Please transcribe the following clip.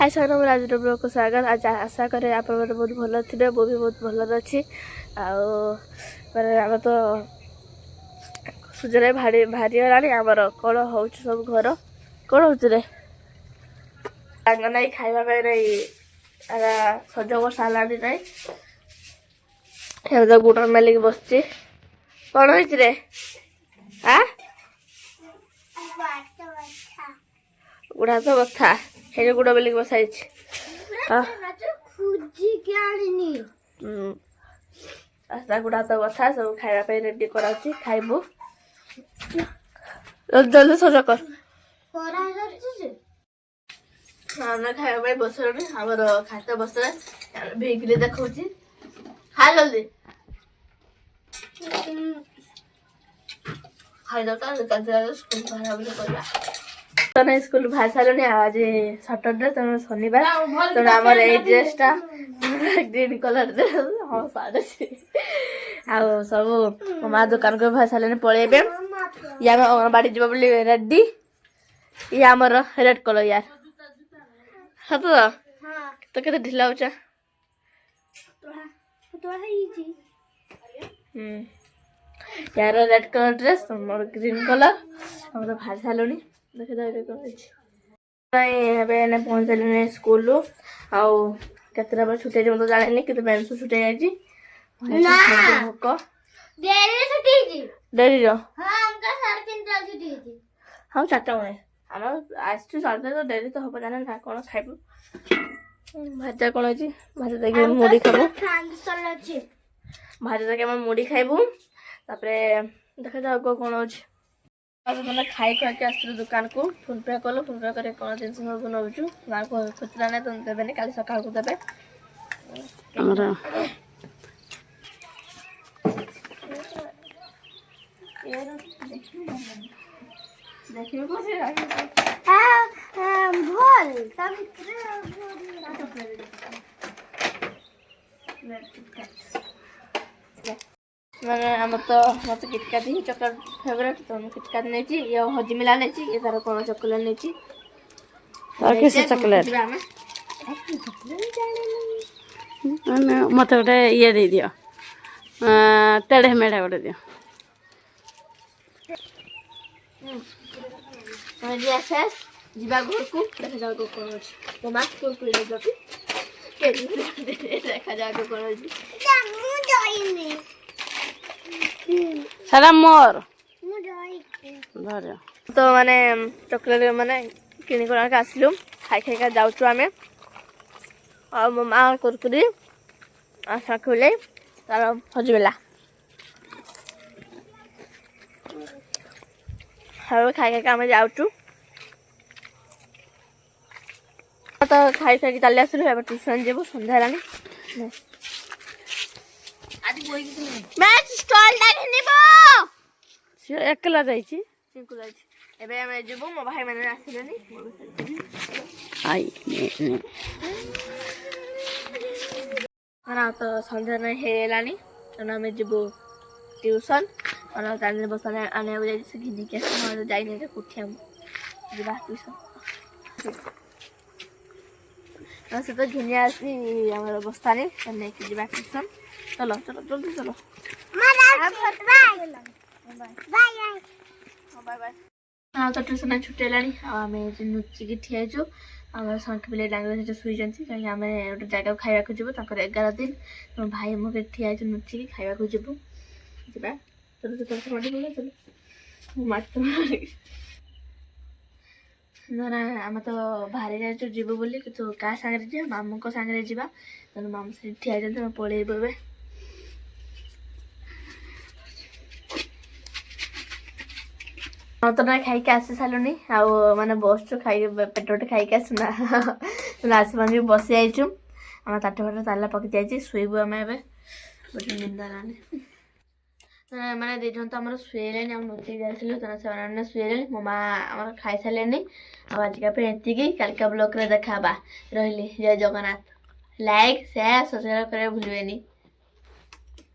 Hi sir राज blog को स्वागत। आज आशा करे आप बहुत भल थे वो भी बहुत भल अच्छी आम तो सूर्य भारी भारी गलानी आमर कौन हो सब घर कौन हो ना खावा नहीं सज बसा नहीं तो गुड़ मेलिक बस कौन हो गुड़ा तो बथा हे गुड़ बेलिक बसाई गुड़ा तो बथा सब खावाई रेडी कर खाइबू जल्दी सज कर खावा बस आम खाते बस भिगली देखा खा जल्दी खाईद स्कूल बाहर स्कूल बाहर सारे आज सटरडे तेना शनिवार तेना आम ड्रेसटा ग्रीन कलर हाँ साढ़े सब माँ दुकान को बाहर सारे पलैबे ये आम अंगनबाड़ी जीव बोली रेडी ये आमर रेड कलर यार हाँ तो के ढिला हो यार रेड कलर ड्रेस मोर ग्रीन कलर हम तो बाहर सारे देखे पहुँचल स्कूल आतटा बजे छुटे मतलब जानी कि बेंस छुटे भोक डेरी हाँ 4टा बजे आम आज 4टा तो डेरी तो हम जाना ना कौन खाइबू भाजा कौन अच्छी भाजा देखिए मुड़ी खाबू भाजा देखिए आम मुड़ी खाइबू देखा जाओ कौन अच्छे मैंने खाई खाके आस दुकान को फोन पे कल फोन पे कर कौन जिन सब नौचु गाँव को खुचरा ना तुम देवे काली सका को देवे मैंने आम तो मत किटकाट ही चॉकलेट फेवरेट तो मैं किटकाट नहीं ये हजमिला नहीं ये तार कौन चॉकलेट नहीं किस चॉकलेट मत गोटे ये दे दियो तेढ़े मेढ़ा गोटे दियो जीवा घर को देखा जाओ कौन अच्छे तो मास्क देखा जाओ कौन अच्छे सारा मोर तो माने चॉकलेट माने किणी कर आसलु खाई खाई जाऊँ आम और मो माँ कुरकुरी खुले तार हजमेला और खाई खाई आम जाऊँ तो खाई खाई चली आसलु ट्यूशन जीव सन्ध्या है एकला चिंकू जाए जीव मो भाई मैंने आसले तो सन्ध्या नहीं आम जीव ट्यूशन और जाने बस आने घिनिक जाइए उठिया जा ट्यूशन से तो घिनि आसी आम बस्तानी नहीं जा ट्यूशन चलो चलो जल्दी चलो हाँ तो ट्यूशन छुटेला आम नुचिकी ठियाचु आम संख बिले डांगे शुई कहीं आम गोटे जगह खावा जीव 11 दिन तो भाई मुझे ठिया नुचिकी खावा जीवु जा चलो चलो आम तो बाहर जाइए जीव बोली कि क्या सांगे जा मामू को सांगे जा मामू से ठिया पलैबू ए तो ना खाई आसी सारूनी आने बस खाई पेटे खाई आसना आसमान बस जाइचु आम ताट फाट ताला पकई जाइए शुबू आम निंदा मैंने दीज तो आम शुले आम नुचिक जाइए शुले मो माँ आम खाई सारे आजिका ये कालिका ब्लॉग देखा रही जय जगन्नाथ लाइक शेयर सब्सक्राइब करें भूलें।